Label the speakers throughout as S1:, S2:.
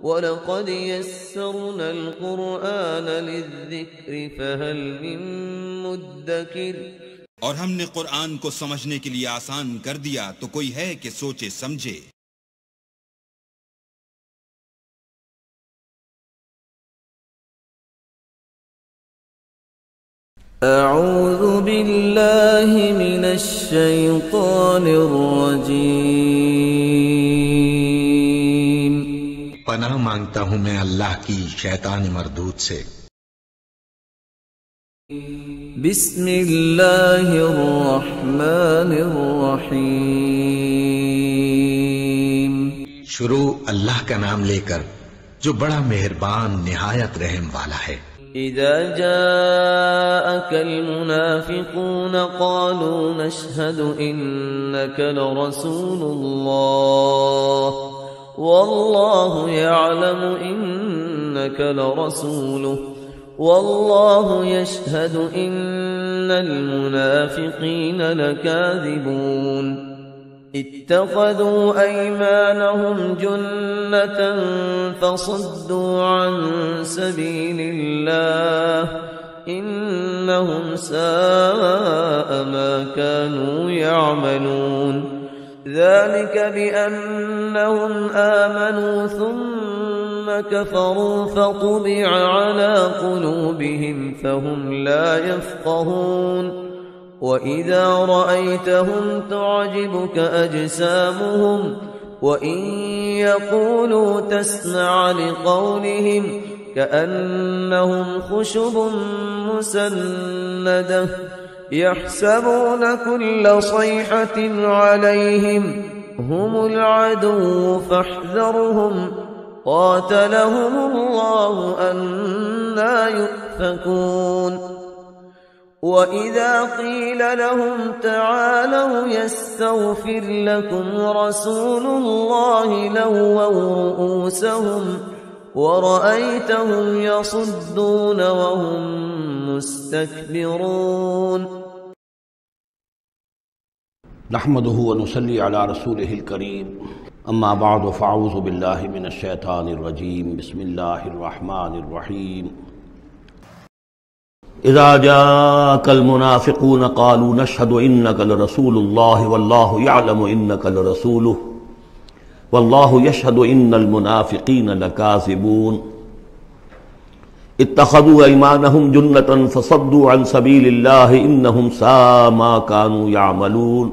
S1: وَلَقَدْ يَسَّرْنَا الْقُرْآنَ لِلذِّكْرِ فَهَلْ مِن مُّدَّكِرٍ۔
S2: اور ہم نے قرآن کو سمجھنے کے لیے آسان کر دیا، تو کوئی ہے کہ سوچے سمجھے۔
S1: اعوذ باللہ من الشیطان الرجیم۔
S3: پناہ مانگتا ہوں میں اللہ کی شیطان مردود سے۔
S1: بسم اللہ الرحمن الرحیم۔
S3: شروع اللہ کا نام لے کر جو بڑا مہربان نہایت رحم والا ہے۔
S1: اذا جاءك المنافقون قالوا نشهد انك لرسول الله والله يعلم انك لرسوله والله يشهد ان المنافقين لكاذبون اتخذوا ايمانهم جنة فصدوا عن سبيل الله انهم ساء ما كانوا يعملون ذلك بأنهم آمنوا ثم كفروا فطبع على قلوبهم فهم لا يفقهون وَإِذَا رَأَيْتَهُمْ تُعْجِبُكَ أَجْسَامُهُمْ وَإِنْ يَقُولُوا تَسْمَعْ لِقَوْلِهِمْ كَأَنَّهُمْ خُشُبٌ مُّسَنَّدَةٌ يَحْسَبُونَ كُلَّ صَيْحَةٍ عَلَيْهِمْ هُمُ الْعَدُوُّ فَاحْذَرْهُمْ قَاتَلَهُمُ اللَّهُ أَنَّىٰ يُؤْفَكُونَ وَإِذَا قِيلَ لَهُمْ تَعَالَوْا يَسْتَغْفِرْ لَكُمْ رَسُولُ اللَّهِ لَوَّوْا رُءُوسَهُمْ وَرَأَيْتَهُمْ يَصُدُّونَ وَهُمْ مُسْتَكْبِرُونَ۔
S4: نحمده ونصلي على رسوله الكريم اما بعد فاعوذ بالله من الشيطان الرجيم بسم الله الرحمن الرحيم۔ اذا جاءك المنافقون قالوا نشهد انك لرسول الله والله يعلم انك لرسوله والله يشهد ان المنافقين لكاذبون اتخذوا ايمانهم جنة فصدوا عن سبيل الله انهم ساء ما كانوا يعملون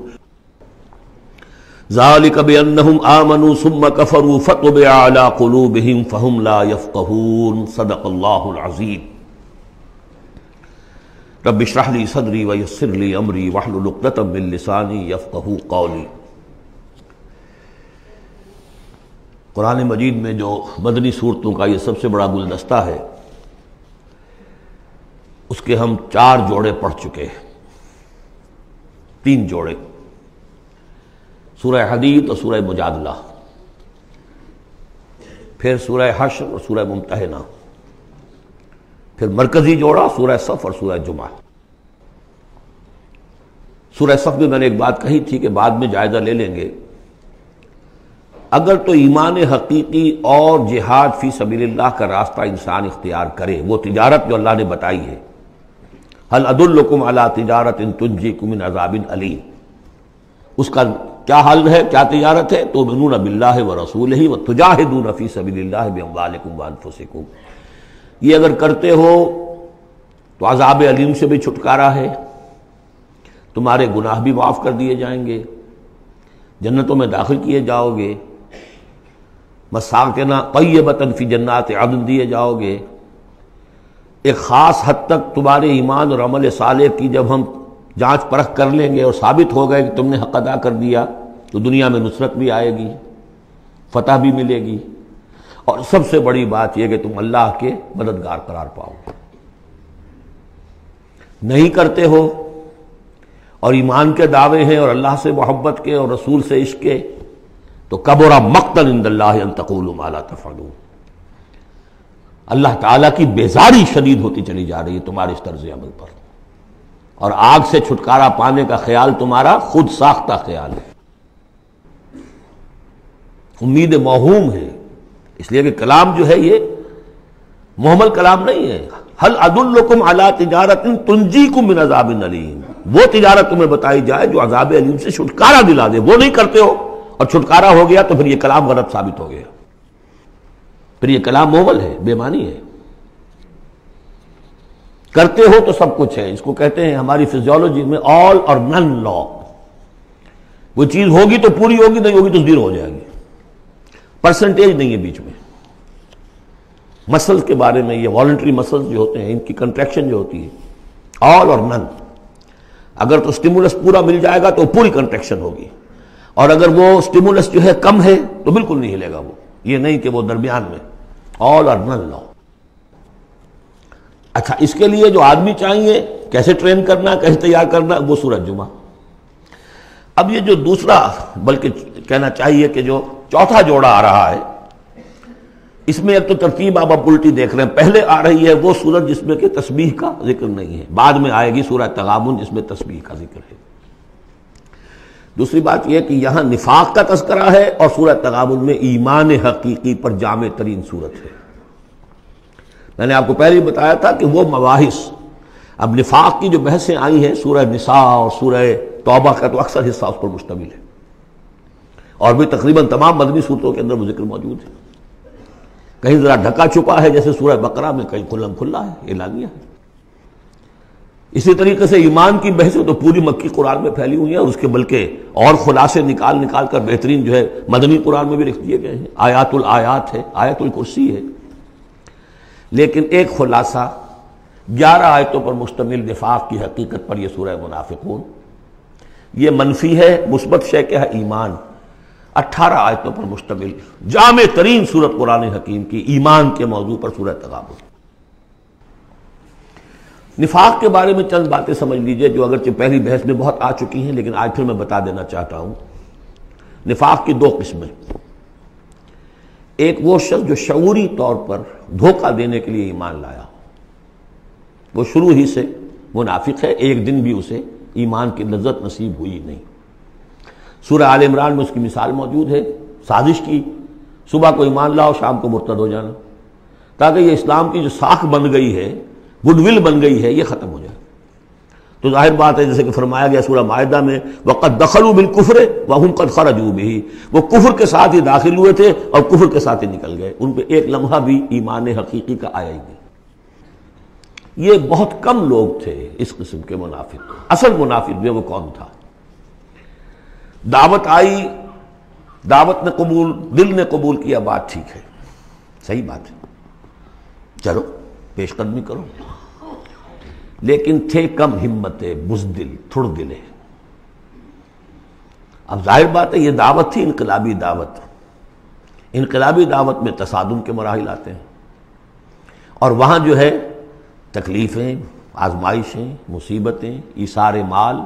S4: ذلك بأنهم آمنوا ثم كفروا فطبع على قلوبهم فهم لا يفقهون۔ صدق الله العظيم۔ رب اشرح لي صدري ويسر لي امري واحلل عقدة من لساني يفقهوا قولي۔ قرآن مجید میں جو مدنی صورتوں کا یہ سب سے بڑا گلدستہ ہے، اس کے ہم 4 جوڑے پڑھ چکے ہیں، 3 جوڑے، سورہ حدید اور سورہ مجادلہ، پھر سورہ حشر اور سورہ ممتحنہ، پھر مرکزی جوڑا سورہ صف اور سورہ جمعہ۔ سورہ صف میں میں نے ایک بات کہی تھی کہ بعد میں جائزہ لے لیں گے، اگر تو ایمان حقیقی اور جہاد فی سبیل اللہ کا راستہ انسان اختیار کرے، وہ تجارت جو اللہ نے بتائی ہے، هل ادلکم علی تجارت تنجیکم من عذاب علیم، اس کا کیا حل ہے، کیا تجارت ہے؟ تؤمنون باللہ ورسولہ وتجاہدون فی سبیل اللہ باموالکم وانفسکم، یہ اگر کرتے ہو تو عذاب علیم سے بھی چھٹکارا ہے، تمہارے گناہ بھی معاف کر دیے جائیں گے، جنتوں میں داخل کیے جاؤ گے، مساکن طیبۃ فی جنات عدن دیے جاؤ گے۔ ایک خاص حد تک تمہارے ایمان اور عمل صالح کی جب ہم جانچ پرکھ کر لیں گے اور ثابت ہو گئے کہ تم نے حق ادا کر دیا، تو دنیا میں نصرت بھی آئے گی، فتح بھی ملے گی، اور سب سے بڑی بات یہ کہ تم اللہ کے مددگار قرار پاؤ گے۔ نہیں کرتے ہو اور ایمان کے دعوے ہیں اور اللہ سے محبت کے اور رسول سے عشق کے، تو کبر مقتا عند اللہ ان تقولوا ما لا تفعلون، اللہ تعالیٰ کی بیزاری شدید ہوتی چلی جا رہی ہے تمہارے اس طرز عمل پر، اور آگ سے چھٹکارا پانے کا خیال تمہارا خود ساختہ خیال ہے، امید موہوم ہے، اس لیے کہ کلام جو ہے یہ محمل کلام نہیں ہے. هل ادلکم علی تجارت تنجیکم من عذاب علیم، وہ تجارت تمہیں بتائی جائے جو عذاب علیم سے چھٹکارا دلا دے. وہ نہیں کرتے ہو اور چھٹکارا ہو گیا تو پھر یہ کلام غلط ثابت ہو گیا، پھر یہ کلام محمل ہے، بے معنی ہے. کرتے ہو تو سب کچھ ہے. اس کو کہتے ہیں ہماری فزیولوجی میں آل اور نن لا. وہ چیز ہوگی تو پوری ہوگی، نہیں ہوگی تو زیرو ہو جائے گی. پرسنٹیج نہیں ہے بیچ میں. مسلز کے بارے میں، یہ والنٹری مسلز جو ہوتے ہیں ان کی کنٹریکشن جو ہوتی ہے آل اور نن. اگر تو سٹیمولس پورا مل جائے گا تو پوری کنٹریکشن ہوگی، اور اگر وہ سٹیمولس جو ہے کم ہے تو بالکل نہیں ہلے گا وہ. یہ نہیں کہ وہ درمیان میں آل اور نن لا. اچھا، اس کے لیے جو آدمی چاہیے کیسے ٹرین کرنا، کیسے تیار کرنا، وہ سورۃ جمعہ. اب یہ جو دوسرا، بلکہ کہنا چاہیے کہ جو چوتھا جوڑا آ رہا ہے، اس میں ایک تو ترتیب آپ الٹی دیکھ رہے ہیں. پہلے آ رہی ہے وہ سورت جس میں کہ تسبیح کا ذکر نہیں ہے، بعد میں آئے گی سورہ تغابن جس میں تسبیح کا ذکر ہے. دوسری بات یہ کہ یہاں نفاق کا تذکرہ ہے اور سورہ تغابن میں ایمان حقیقی پر جامع ترین سورت ہے. میں نے آپ کو پہلے ہی بتایا تھا کہ وہ مباحث، اب نفاق کی جو بحثیں آئی ہیں سورہ نساء اور سورہ توبہ کا تو اکثر حصہ اس پر مشتمل ہے، اور بھی تقریباً تمام مدنی صورتوں کے اندر وہ ذکر موجود ہے. کہیں ذرا ڈھکا چھپا ہے جیسے سورہ بقرہ میں، کہیں کھلم کھلا ہے، اعلانیہ ہے. اسی طریقے سے ایمان کی بحثیں تو پوری مکی قرآن میں پھیلی ہوئی ہیں، اور اس کے بلکہ اور خلاصے نکال کر بہترین جو ہے مدنی قرآن میں بھی لکھ دیے گئے ہیں. آیات الآیات ہے، آیت الکرسی ہے. لیکن ایک خلاصہ 11 آیتوں پر مشتمل نفاق کی حقیقت پر یہ سورہ منافقون. یہ منفی ہے، مثبت شے کیا ہے؟ ایمان. 18 آیتوں پر مشتمل جامع ترین سورت قرآن حکیم کی ایمان کے موضوع پر سورہ تغابن. نفاق کے بارے میں چند باتیں سمجھ لیجئے جو اگرچہ پہلی بحث میں بہت آ چکی ہیں، لیکن آج پھر میں بتا دینا چاہتا ہوں. نفاق کی 2 قسمیں. ایک وہ شخص جو شعوری طور پر دھوکہ دینے کے لیے ایمان لایا، وہ شروع ہی سے منافق ہے، ایک دن بھی اسے ایمان کی لذت نصیب ہوئی نہیں. سورہ آل عمران میں اس کی مثال موجود ہے. سازش کی، صبح کو ایمان لاؤ، شام کو مرتد ہو جانا، تاکہ یہ اسلام کی جو ساکھ بن گئی ہے، گڈ ول بن گئی ہے، یہ ختم ہو جائے. تو ظاہر بات ہے جیسے کہ فرمایا گیا سورہ مائدہ میں وَقَدْ دَخَلُوا بِالْكُفْرِ وَهُمْ قَدْ خَرَجُوا بِهِ، وہ کفر کے ساتھ ہی داخل ہوئے تھے اور کفر کے ساتھ ہی نکل گئے. ان پہ ایک لمحہ بھی ایمان حقیقی کا آیا ہی نہیں. یہ بہت کم لوگ تھے اس قسم کے منافق. اصل منافق جو وہ کون تھا؟ دعوت آئی، دعوت نے قبول، دل نے قبول کیا، بات ٹھیک ہے، صحیح بات ہے، چلو پیش قدمی کرو. لیکن تھے کم ہمتیں، بزدل، تھڑ دلے. اب ظاہر بات ہے یہ دعوت تھی انقلابی دعوت. انقلابی دعوت میں تصادم کے مراحل آتے ہیں، اور وہاں جو ہے تکلیفیں، آزمائشیں، مصیبتیں، ایثار مال،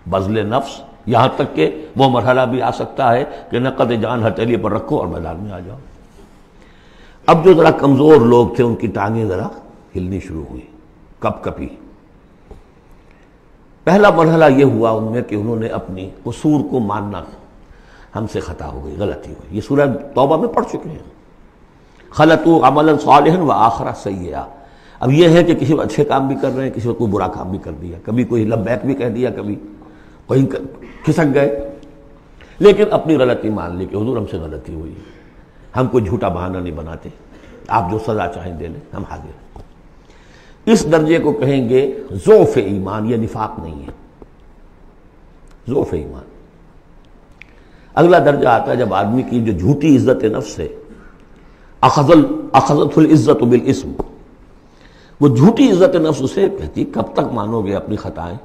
S4: بذل نفس، یہاں تک کہ وہ مرحلہ بھی آ سکتا ہے کہ نقد جان ہتھیلی پر رکھو اور میدان میں آ جاؤ. اب جو ذرا کمزور لوگ تھے ان کی ٹانگیں ذرا ہلنی شروع ہوئی، کپ کپی. پہلا مرحلہ یہ ہوا ان میں کہ انہوں نے اپنی قصور کو ماننا، ہم سے خطا ہو گئی، غلطی ہوئی. یہ سورہ توبہ میں پڑھ چکے ہیں. خلطوا عملا صالحا وآخر سیئا. اب یہ ہے کہ کسی وقت اچھے کام بھی کر رہے ہیں، کسی وقت کوئی برا کام بھی کر دیا، کبھی کوئی لبیک بھی کہہ دیا، کبھی کہیں کھسک گئے، لیکن اپنی غلطی مان لی کہ حضور ہم سے غلطی ہوئی، ہم کوئی جھوٹا بہانہ نہیں بناتے، آپ جو سزا چاہیں دے لیں، ہم حاضر ہیں. اس درجے کو کہیں گے ضعف ایمان. یہ نفاق نہیں ہے، ضعف ایمان. اگلا درجہ آتا ہے جب آدمی کی جو جھوٹی عزت نفس ہے، اخذت العزت بالاسم، وہ جھوٹی عزت نفس اسے کہتی کب تک مانو گے اپنی خطائیں،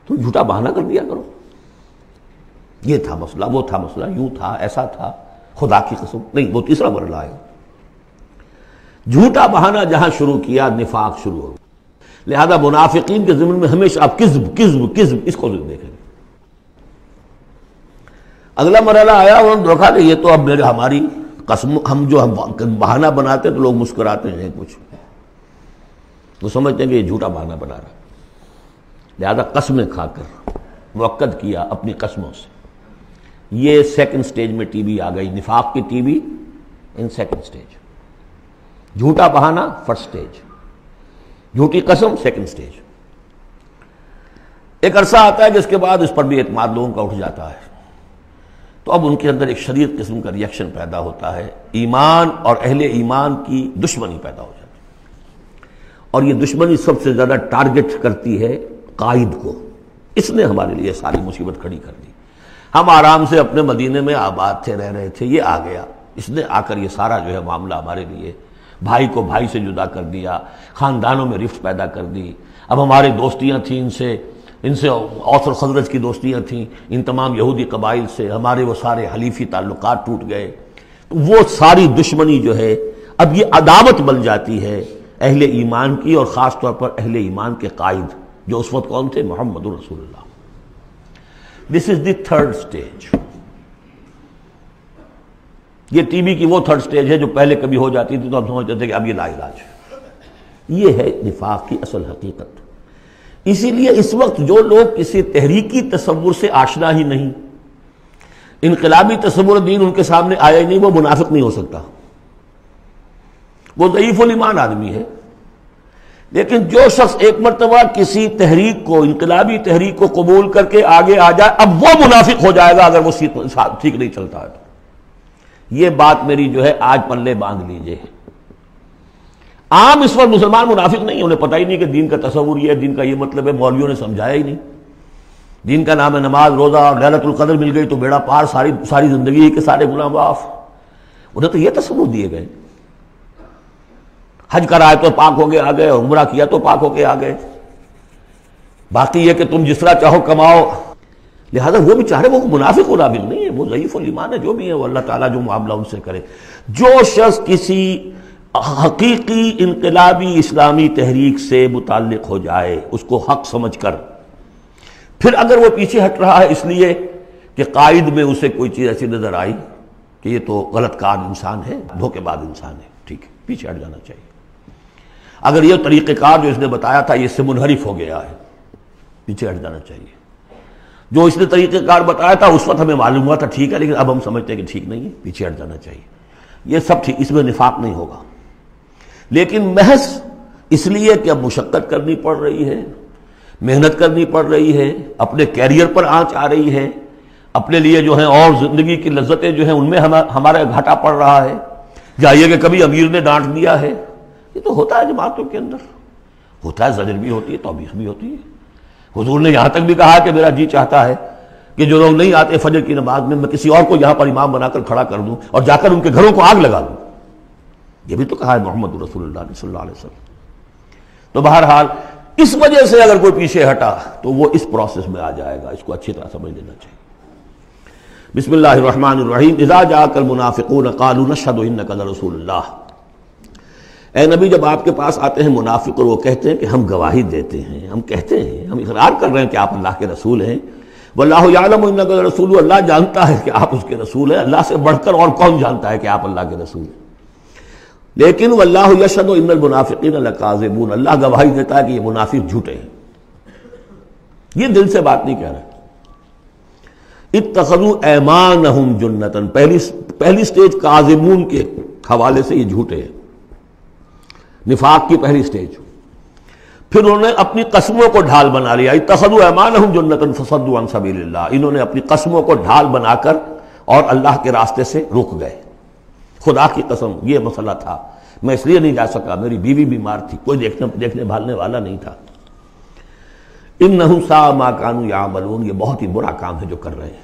S4: تم جھوٹا بہانہ کر دیا کرو، یہ تھا مسئلہ، وہ تھا مسئلہ، یوں تھا، ایسا تھا، خدا کی قسم. نہیں، وہ تیسرا مرحلہ ہے. جھوٹا بہانہ جہاں شروع کیا نفاق شروع ہو. لہذا منافقین کے ضمن میں ہمیشہ آپ کذب کذب کذب اس کو دیکھیں گے. اگلا مرحلہ آیا، انہوں نے دیکھا کہ یہ تو اب ہماری قسم، ہم جو بہانہ بناتے تو لوگ مسکراتے ہیں، کچھ وہ سمجھتے ہیں کہ یہ جھوٹا بہانہ بنا رہا. لہذا قسمیں کھا کر مؤکد کیا اپنی قسموں سے. یہ سیکنڈ سٹیج میں ٹی وی آ گئی، نفاق کی T V in second stage. جھوٹا بہانا فرسٹ اسٹیج، جھوٹی قسم سیکنڈ اسٹیج. ایک عرصہ آتا ہے جس کے بعد اس پر بھی اعتماد لوگوں کا اٹھ جاتا ہے، تو اب ان کے اندر ایک شدید قسم کا ریئیکشن پیدا ہوتا ہے، ایمان اور اہل ایمان کی دشمنی پیدا ہو جاتی ہے، اور یہ دشمنی سب سے زیادہ ٹارگٹ کرتی ہے قائد کو. اس نے ہمارے لیے ساری مصیبت کھڑی کر دی. ہم آرام سے اپنے مدینے میں آباد تھے، رہ رہے تھے، یہ آ گیا، اس نے آ کر یہ سارا جو ہے معاملہ ہمارے لیے، بھائی کو بھائی سے جدا کر دیا، خاندانوں میں رفت پیدا کر دی. اب ہمارے دوستیاں تھیں ان سے اوس اور خزرج کی دوستیاں تھیں، ان تمام یہودی قبائل سے ہمارے وہ سارے حلیفی تعلقات ٹوٹ گئے. وہ ساری دشمنی جو ہے اب یہ عداوت بن جاتی ہے اہل ایمان کی، اور خاص طور پر اہل ایمان کے قائد جو اس وقت کون تھے؟ محمد رسول اللہ. دس از دی تھرڈ اسٹیج. یہ ٹی بی کی وہ تھرڈ اسٹیج ہے جو پہلے کبھی ہو جاتی تھی تو ہم سمجھتے تھے کہ اب یہ لا علاج. یہ ہے نفاق کی اصل حقیقت. اسی لیے اس وقت جو لوگ کسی تحریکی تصور سے آشنا ہی نہیں، انقلابی تصور دین ان کے سامنے آیا ہی نہیں، وہ منافق نہیں ہو سکتا، وہ ضعیف الایمان آدمی ہے. لیکن جو شخص ایک مرتبہ کسی تحریک کو، انقلابی تحریک کو قبول کر کے آگے آ جائے، اب وہ منافق ہو جائے گا اگر وہ ٹھیک نہیں چلتا ہے. یہ بات میری جو ہے آج پلے باندھ لیجئے. عام اس وقت مسلمان منافق نہیں، انہیں پتہ ہی نہیں کہ دین کا تصور یہ ہے، دین کا یہ مطلب ہے، مولویوں نے سمجھایا ہی نہیں. دین کا نام ہے نماز، روزہ، اور لیلۃ القدر مل گئی تو بیڑا پار، ساری زندگی کے سارے گناہ معاف. انہیں تو یہ تصور دیے گئے. حج کرائے تو پاک ہو کے آ گئے، عمرہ کیا تو پاک ہو کے آ گئے. باقی یہ کہ تم جس طرح چاہو کماؤ. لہذا وہ بھی چاہ رہے، وہ منافق منافق نہیں ہے، وہ ضعیف الایمان ہے. جو بھی ہے وہ اللہ تعالیٰ جو معاملہ ان سے کرے. جو شخص کسی حقیقی انقلابی اسلامی تحریک سے متعلق ہو جائے، اس کو حق سمجھ کر، پھر اگر وہ پیچھے ہٹ رہا ہے اس لیے کہ قائد میں اسے کوئی چیز ایسی نظر آئی کہ یہ تو غلط کار انسان ہے، دھوکے باز انسان ہے، ٹھیک ہے، پیچھے ہٹ جانا چاہیے. اگر یہ طریقہ کار جو اس نے بتایا تھا یہ اس سے منحرف ہو گیا ہے، پیچھے ہٹ جانا چاہیے. جو اس نے طریقہ کار بتایا تھا اس وقت ہمیں معلوم ہوا تھا ٹھیک ہے، لیکن اب ہم سمجھتے ہیں کہ ٹھیک نہیں ہے، پیچھے ہٹ جانا چاہیے. یہ سب ٹھیک، اس میں نفاق نہیں ہوگا. لیکن محض اس لیے کہ اب مشقت کرنی پڑ رہی ہے، محنت کرنی پڑ رہی ہے، اپنے کیریئر پر آنچ آ رہی ہے، اپنے لیے جو ہیں اور زندگی کی لذتیں جو ہیں ان میں ہمارا گھاٹا پڑ رہا ہے، جائیے کہ کبھی امیر نے ڈانٹ دیا ہے. یہ تو ہوتا ہے جماعتوں کے اندر، ہوتا ہے، زجر بھی ہوتی ہے، توبیخ بھی ہوتی ہے. حضور نے یہاں تک بھی کہا کہ میرا جی چاہتا ہے کہ جو لوگ نہیں آتے فجر کی نماز میں کسی اور کو یہاں پر امام بنا کر کھڑا کر دوں اور جا کر ان کے گھروں کو آگ لگا دوں. یہ بھی تو کہا ہے محمد رسول اللہ صلی اللہ علیہ وسلم. تو بہرحال اس وجہ سے اگر کوئی پیچھے ہٹا تو وہ اس پروسیس میں آ جائے گا، اس کو اچھی طرح سمجھ لینا چاہیے. بسم اللہ الرحمن الرحیم. اذا جاءک المنافقون قالوا نشهد انک لرسول اللہ. اے نبی جب آپ کے پاس آتے ہیں منافق اور وہ کہتے ہیں کہ ہم گواہی دیتے ہیں، ہم کہتے ہیں، ہم اقرار کر رہے ہیں کہ آپ اللہ کے رسول ہیں. واللہ یعلم انک لرسول، اللہ جانتا ہے کہ آپ اس کے رسول ہیں. اللہ سے بڑھ کر اور کون جانتا ہے کہ آپ اللہ کے رسول ہیں. لیکن واللہ یشہد ان المنافقین لکاذبون، اللہ گواہی دیتا ہے کہ یہ منافق جھوٹے ہیں. یہ دل سے بات نہیں کہہ رہے. اتخذوا ایمانہم جنۃ، پہلی سٹیج کاذبون کے حوالے سے یہ جھوٹے ہیں، نفاق کی پہلی سٹیج. پھر انہوں نے اپنی قسموں کو ڈھال بنا لیا. اتخذوا ایمانہم جنۃ فصدوا عن سبیل اللہ، انہوں نے اپنی قسموں کو ڈھال بنا کر اور اللہ کے راستے سے رک گئے. خدا کی قسم یہ مسئلہ تھا، میں اس لیے نہیں جا سکا، میری بیوی بیمار تھی، کوئی دیکھنے بھالنے والا نہیں تھا. انہم ساء ما کانوا یعملون، یہ بہت ہی برا کام ہے جو کر رہے ہیں.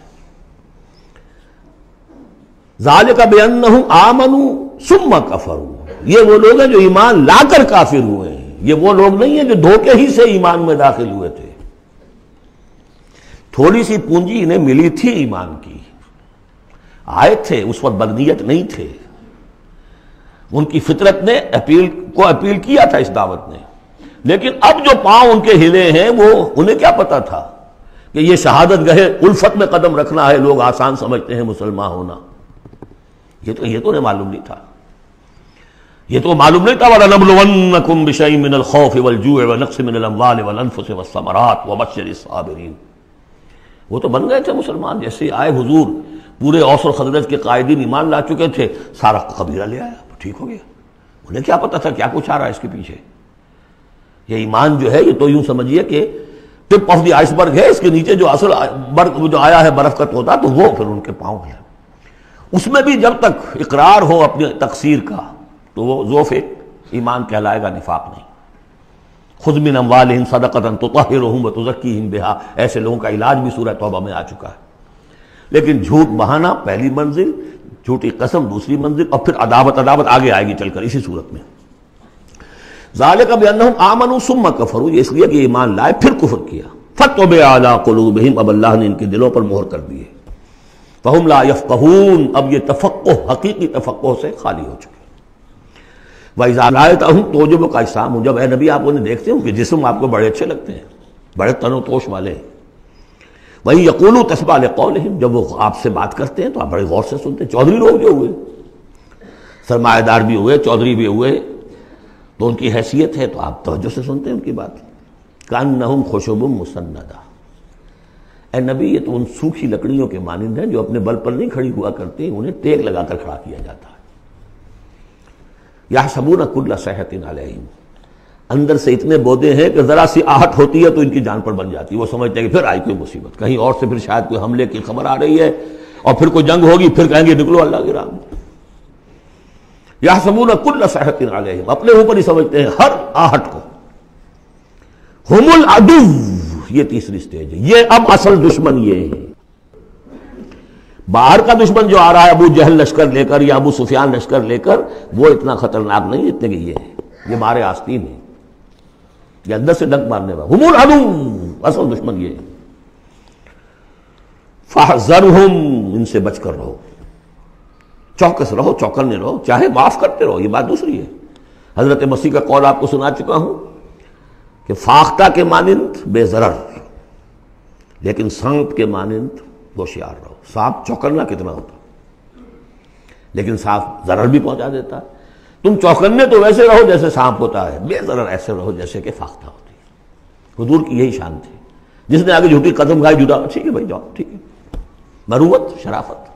S4: ذالک بانہم آمنوا ثم کفروا، یہ وہ لوگ ہیں جو ایمان لا کر کافر ہوئے ہیں. یہ وہ لوگ نہیں ہیں جو دھوکے ہی سے ایمان میں داخل ہوئے تھے. تھوڑی سی پونجی انہیں ملی تھی ایمان کی، آئے تھے، اس وقت بدنیت نہیں تھے. ان کی فطرت نے اپیل کیا تھا اس دعوت نے. لیکن اب جو پاؤں ان کے ہلے ہیں وہ انہیں کیا پتا تھا کہ یہ شہادت گاہ الفت میں قدم رکھنا ہے. لوگ آسان سمجھتے ہیں مسلمان ہونا، یہ تو انہیں معلوم نہیں تھا. یہ تو معلوم نہیں تھا وَلَنَبْلُوَنَّكُمْ بِشَيْءٍ مِّنَ الْخَوْفِ وَالْجُوعِ وَنَقْصٍ مِّنَ الْأَمْوَالِ وَالْأَنفُسِ وَالثَّمَرَاتِ وَبَشِّرِ الصَّابِرِينَ. وہ تو بن گئے تھے مسلمان، جیسے آئے حضور پورے اوس اور خزرج کے قائدین ایمان لا چکے تھے، سارا قبیلہ لے آیا، ٹھیک ہو گیا. انہیں کیا پتا تھا کیا کچھ آ رہا ہے اس کے پیچھے. یہ ایمان جو ہے یہ تو یوں سمجھیے کہ ٹپ آف دی آئس برگ ہے، اس کے نیچے جو اصل برگ جو آیا ہے برف کا توتا، تو وہ پھر ان کے پاؤں ہے. اس میں بھی جب تک اقرار ہو اپنے تقصیر کا تو وہ ذوف ایمان کہلائے گا، نفاق نہیں. خذ من اموالہم صدقۃ تطہرہم وتزکیہم بہا، ایسے لوگوں کا علاج بھی سورہ توبہ میں آ چکا ہے. لیکن جھوٹ بہانا پہلی منزل، جھوٹی قسم دوسری منزل، اور پھر عداوت آگے آئے گی چل کر اسی صورت میں. ذالک بانہم آمنوا ثم کفروا، یہ اس لیے کہ ایمان لائے پھر کفر کیا. فطبع علی قلوبہم، اب اللہ نے ان کے دلوں پر مہر کر دی ہے. فہم لا یفقہون، اب یہ تفقہ حقیقی تفقہ سے خالی ہو چکے. وَإِذَا رَأَيْتَهُمْ تُعْجِبُكَ أَجْسَامُهُمْ، جب اے نبی آپ انہیں دیکھتے ہوں کہ جسم آپ کو بڑے اچھے لگتے ہیں، بڑے تن و توش والے ہیں. وَإِن يَقُولُوا تَسْمَعْ لِقَوْلِهِمْ، جب وہ آپ سے بات کرتے ہیں تو آپ بڑے غور سے سنتے ہیں. چودھری لوگ جو ہوئے، سرمایہ دار بھی ہوئے، چودھری بھی ہوئے، تو ان کی حیثیت ہے تو آپ توجہ سے سنتے ہیں ان کی بات. كَأَنَّهُمْ خُشُبٌ مُّسَنَّدَةٌ، اے نبی یہ تو ان سوکھی لکڑیوں کے مانند ہیں جو اپنے بل پر نہیں کھڑی ہوا کرتی، انہیں ٹیک لگا کر کھڑا کیا جاتا ہے. یحسبون کل صیحۃ علیہم، اندر سے اتنے بودے ہیں کہ ذرا سی آہٹ ہوتی ہے تو ان کی جان پر بن جاتی ہے. وہ سمجھتے ہیں کہ پھر آئی کوئی مصیبت، کہیں اور سے پھر شاید کوئی حملے کی خبر آ رہی ہے، اور پھر کوئی جنگ ہوگی، پھر کہیں گے نکلو اللہ کی راہ میں. یحسبون کل صیحۃ علیہم، اپنے اوپر ہی سمجھتے ہیں ہر آہٹ کو. ہم العدو، یہ تیسری سٹیج ہے. یہ اب اصل دشمن یہ ہے. باہر کا دشمن جو آ رہا ہے ابو جہل لشکر لے کر یا ابو سفیان لشکر لے کر، وہ اتنا خطرناک نہیں جتنے کہ یہ ہے. یہ مارے آستین ہے، یہ اندر سے ڈنک مارنے والا. ہم العدو، اصل دشمن یہ ہے. فاحذرہم، ان سے بچ کر رہو، چوکس رہو، چوکنے رہو، چاہے معاف کرتے رہو. یہ بات دوسری ہے. حضرت مسیح کا قول آپ کو سنا چکا ہوں کہ فاختہ کے مانند بے ضرر، لیکن سانپ کے مانند ہوشیار رہو. سانپ چوکنا کتنا ہوتا، لیکن سانپ ضرر بھی پہنچا دیتا ہے. تم چوکنے تو ویسے رہو جیسے سانپ ہوتا ہے، بے ضرر ایسے رہو جیسے کہ فاختہ ہوتی ہے. حضور کی یہی شان تھی. جس نے آگے جھوٹی قدم کھائی، جھوٹا ٹھیک ہے بھائی جاؤ، ٹھیک ہے. مروت، شرافت،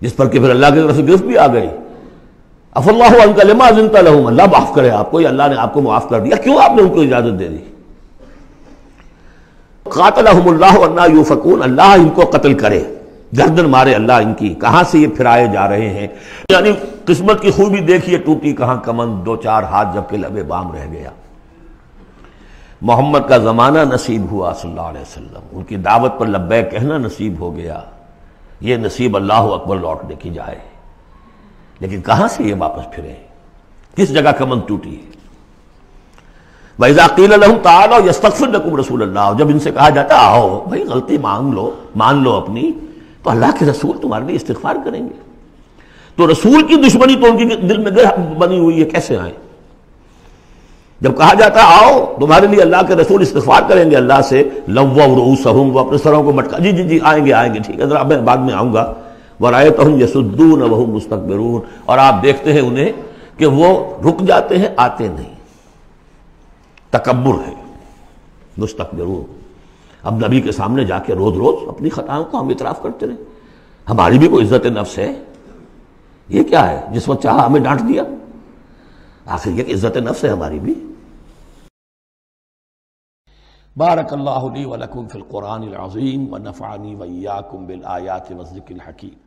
S4: جس پر کہ پھر اللہ کی طرف سے گرفت بھی آ گئی. اف اللہ عنک لما اذنت لهم، اللہ معاف کرے آپ کو، یا اللہ نے آپ کو معاف کر دیا، کیوں آپ نے ان کو اجازت دے دی. قاتلہم اللہ انا یوفکون، اللہ ان کو قتل کرے، گردن مارے اللہ ان کی. کہاں سے یہ پھرائے جا رہے ہیں. یعنی قسمت کی خوبی دیکھیے، ٹوٹی کہاں کمند، دو چار ہاتھ جب کہ لبے بام رہ گیا. محمد کا زمانہ نصیب ہوا صلی اللہ علیہ وسلم، ان کی دعوت پر لبیک کہنا نصیب ہو گیا. یہ نصیب اللہ اکبر لوٹنے کی جائے. لیکن کہاں سے یہ واپس پھرے، کس جگہ کمند ٹوٹی ہے. وَإِذَا قِيلَ لَهُمْ تَعَالَوْا يَسْتَغْفِرْ لَكُمْ رَسُولُ اللَّهُ، جب ان سے کہا جاتا آؤ بھائی غلطی مان لو اپنی، تو اللہ کے رسول تمہارے لیے استغفار کریں گے. تو رسول کی دشمنی تو ان کے دل میں بنی ہوئی ہے، کیسے آئیں. جب کہا جاتا آؤ تمہارے لیے اللہ کے رسول استغفار کریں گے اللہ سے، لووا رؤوسہم، وہ اپنے سروں کو مٹکا، جی آئیں گے ٹھیک ہے ذرا میں بعد میں آؤں گا. ورأیتہم یصدون وہم مستکبرون، اور آپ دیکھتے ہیں انہیں کہ وہ رک جاتے ہیں، آتے نہیں. تکبر ہے، مستکبرون. اب نبی کے سامنے جا کے روز اپنی خطاؤں کو ہم اعتراف کرتے رہے. ہماری بھی کوئی عزت نفس ہے. یہ کیا ہے جس وقت چاہا ہمیں ڈانٹ دیا. آخر یہ کہ عزت نفس ہے ہماری بھی. بارک اللہ لی ولکم فی القرآن العظیم ونفعنی وإیاکم بالآیات والذکر الحکیم.